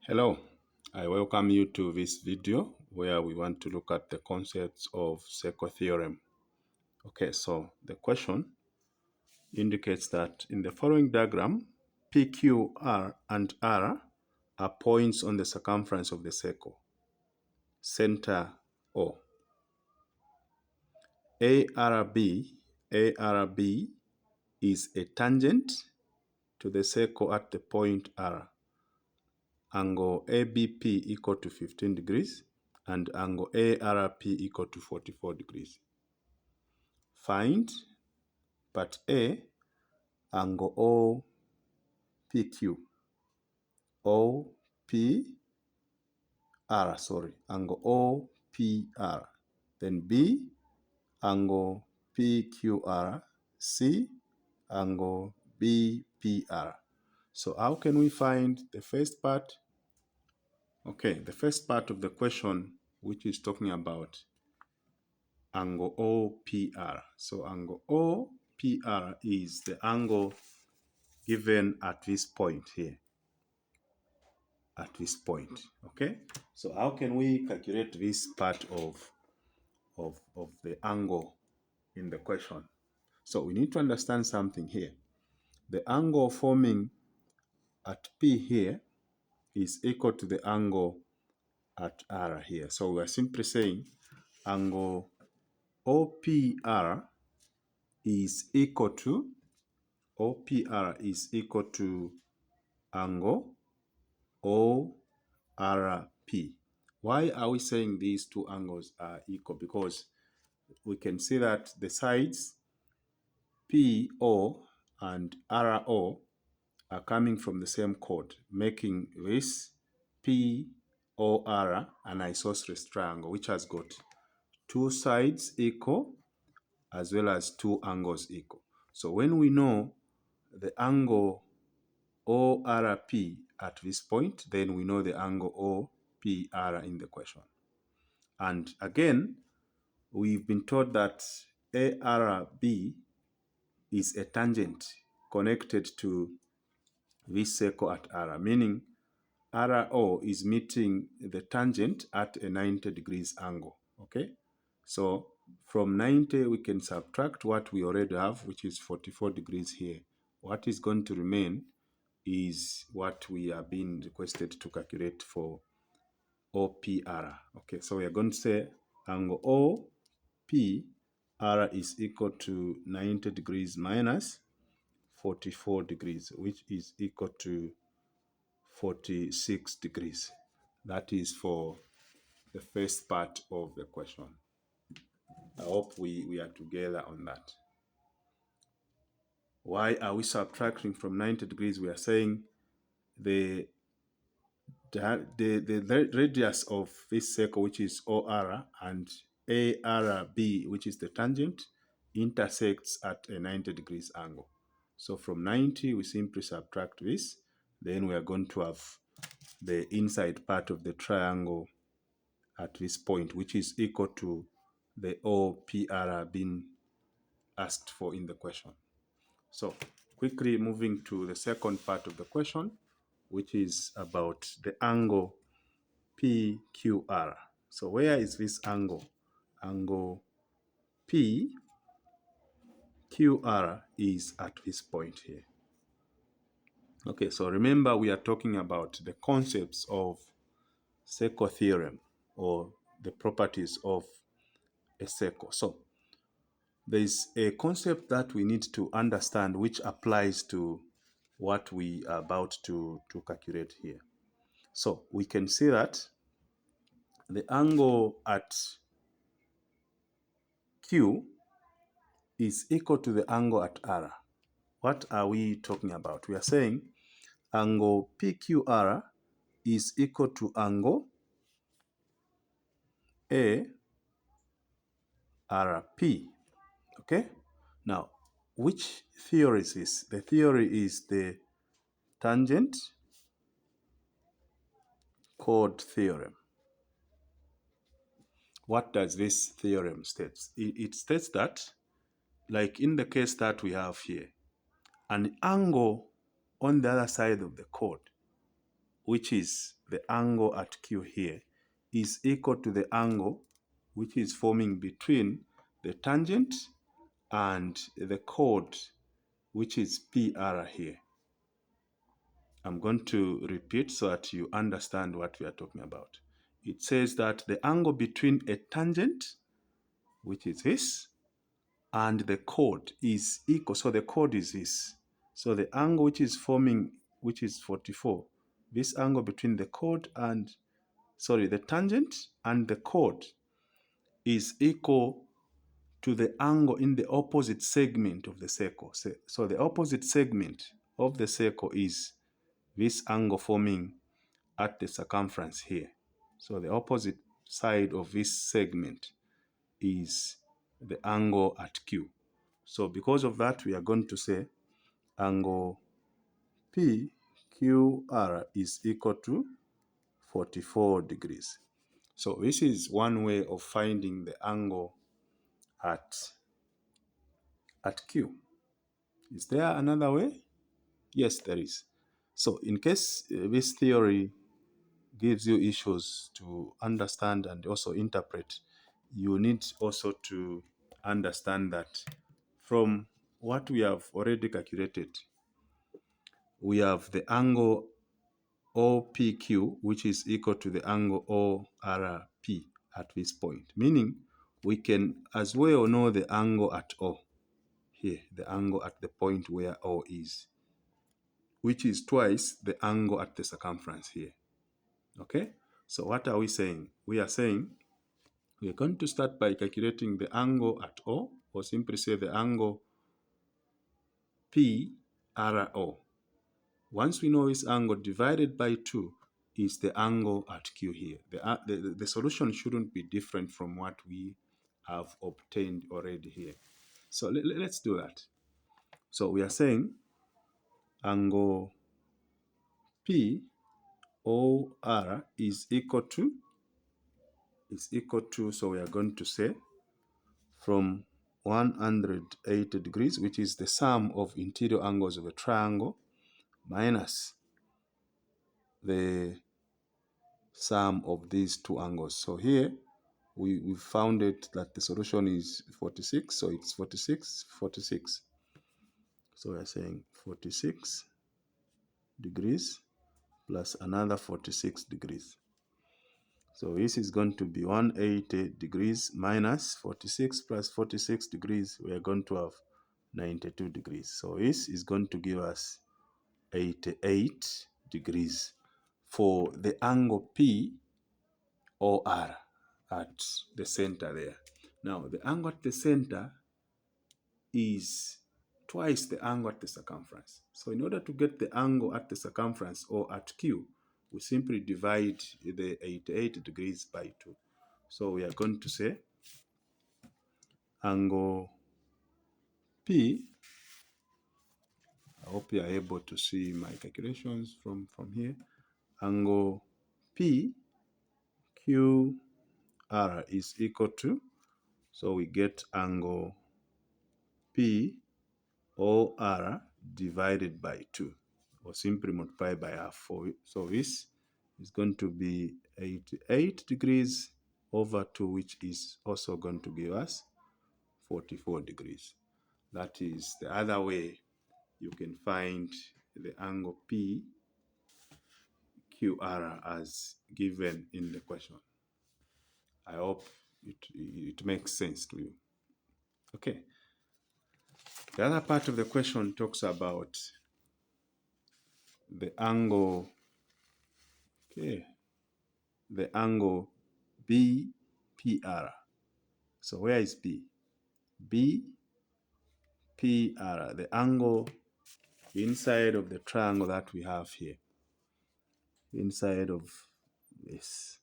Hello, I welcome you to this video where we want to look at the concepts of second theorem. Okay, so the question indicates that in the following diagram, P, Q, R, and R are points on the circumference of the circle. Center O. ARB is a tangent to the circle at the point R. Angle ABP equal to 15 degrees and angle ARP equal to 44 degrees. Find part A, angle OPQ. Angle OPR. Then B, angle PQR. C, angle BPR. So how can we find the first part? Okay, the first part of the question, which is talking about angle OPR. So angle OPR is the angle given at this point here. At this point, okay? So how can we calculate this part of the angle in the question? So we need to understand something here. The angle forming at P here is equal to the angle at R here. So we are simply saying angle OPR is equal to angle ORP. Why are we saying these two angles are equal? Because we can see that the sides PO and RO are coming from the same chord, making this POR an isosceles triangle, which has got two sides equal as well as two angles equal. So when we know the angle ORP at this point, then we know the angle OPR in the question. And again, we've been told that ARB is a tangent connected to this circle at R, meaning RO is meeting the tangent at a 90 degrees angle, okay? So from 90, we can subtract what we already have, which is 44 degrees here. What is going to remain is what we are being requested to calculate for OPR. Okay, so we are going to say angle OPR is equal to 90 degrees minus 44 degrees, which is equal to 46 degrees. That is for the first part of the question. I hope we are together on that. Why are we subtracting from 90 degrees? We are saying the radius of this circle, which is OR, and ARB, which is the tangent, intersects at a 90 degrees angle. So from 90, we simply subtract this. Then we are going to have the inside part of the triangle at this point, which is equal to the OPR being asked for in the question. So quickly moving to the second part of the question, which is about the angle PQR. So where is this angle? Angle PQR is at this point here. Okay, so remember we are talking about the concepts of circle theorem, or the properties of a circle. So there is a concept that we need to understand which applies to what we are about to calculate here. So we can see that the angle at Q is equal to the angle at R. What are we talking about? We are saying angle PQR is equal to angle ARP. Okay? Now, which theory is this? The theory is the tangent chord theorem. What does this theorem state? It states that, like in the case that we have here, an angle on the other side of the chord, which is the angle at Q here is equal to the angle which is forming between the tangent and the chord, which is PR here. I'm going to repeat so that you understand what we are talking about. It says that the angle between a tangent, which is this, and the chord is equal. So the chord is this. So the angle which is forming, which is 44, this angle between the chord and, the tangent and the chord is equal to the angle in the opposite segment of the circle. So the opposite segment of the circle is this angle forming at the circumference here. So the opposite side of this segment is the angle at Q. So because of that, we are going to say angle PQR is equal to 44 degrees. So this is one way of finding the angle at Q. Is there another way? Yes, there is. So in case this theory gives you issues to understand and also interpret, you need also to understand that from what we have already calculated, we have the angle OPQ, which is equal to the angle ORP at this point, meaning we can as well know the angle at O here, the angle at the point where O is, which is twice the angle at the circumference here. Okay, so what are we saying? We are saying we are going to start by calculating the angle at O, or simply say the angle PRO. Once we know this angle, divided by 2 is the angle at Q here. The solution shouldn't be different from what we have obtained already here. So let's do that. So we are saying angle POR is equal to, so we are going to say from 180 degrees, which is the sum of interior angles of a triangle, minus the sum of these two angles. So here we found it that the solution is 46, so it's 46, 46. So we are saying 46 degrees plus another 46 degrees. So this is going to be 180 degrees minus 46 plus 46 degrees. We are going to have 92 degrees. So this is going to give us 88 degrees for the angle POR at the center there. Now, the angle at the center is twice the angle at the circumference. So in order to get the angle at the circumference, or at Q, we simply divide the 88 degrees by 2. So we are going to say angle P, I hope you are able to see my calculations from here. Angle PQR is equal to, so we get angle POR divided by 2, or simply multiply by half. So this is going to be 88 degrees over 2, which is also going to give us 44 degrees. That is the other way you can find the angle PQR as given in the question. I hope it makes sense to you. Okay. The other part of the question talks about the angle, the angle BPR. So where is B? BPR, the angle inside of the triangle that we have here. Inside of this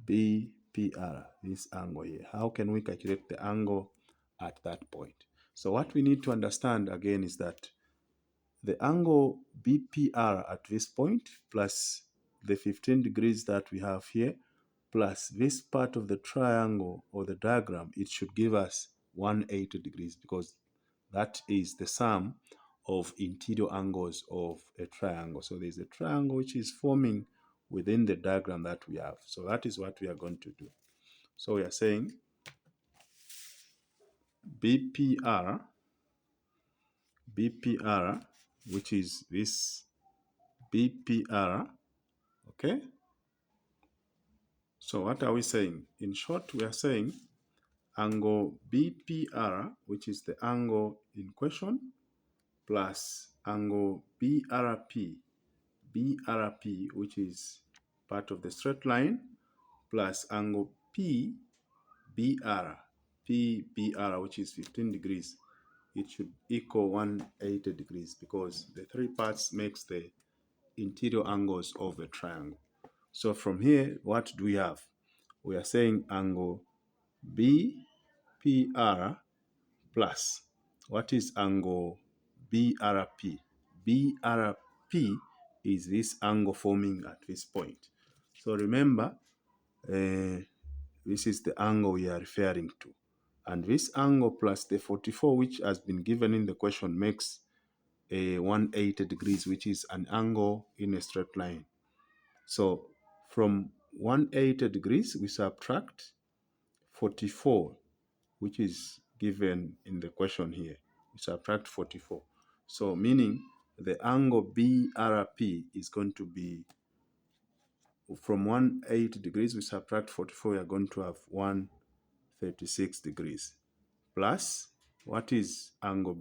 BPR, this angle here. How can we calculate the angle at that point? So what we need to understand again is that the angle BPR at this point plus the 15 degrees that we have here plus this part of the triangle or the diagram, it should give us 180 degrees, because that is the sum of interior angles of a triangle. So there's a triangle which is forming within the diagram that we have. So that is what we are going to do. So we are saying BPR, which is this BPR, okay? So what are we saying? In short, we are saying angle BPR, which is the angle in question, plus angle BRP, which is part of the straight line, plus angle PBR, which is 15 degrees. It should equal 180 degrees because the three parts makes the interior angles of the triangle. So from here, what do we have? We are saying angle BPR plus, what is angle BRP? BRP is this angle forming at this point. So remember, this is the angle we are referring to. And this angle plus the 44, which has been given in the question, makes a 180 degrees, which is an angle in a straight line. So from 180 degrees, we subtract 44, which is given in the question here. We subtract 44. So meaning the angle BRP is going to be, from 180 degrees, we subtract 44, we are going to have 136 degrees. Plus, what is angle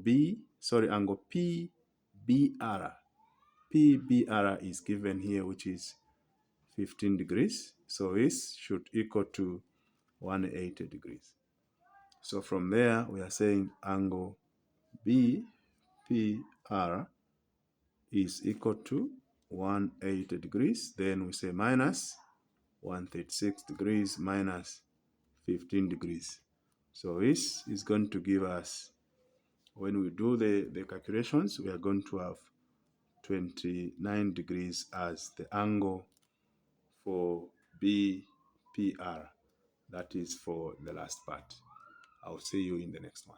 angle PBR? PBR is given here, which is 15 degrees. So this should equal to 180 degrees. So from there, we are saying angle BPR is equal to 180 degrees. Then we say minus 136 degrees minus 15 degrees. So this is going to give us, when we do the calculations, we are going to have 29 degrees as the angle for BPR. That is for the last part. I'll see you in the next one.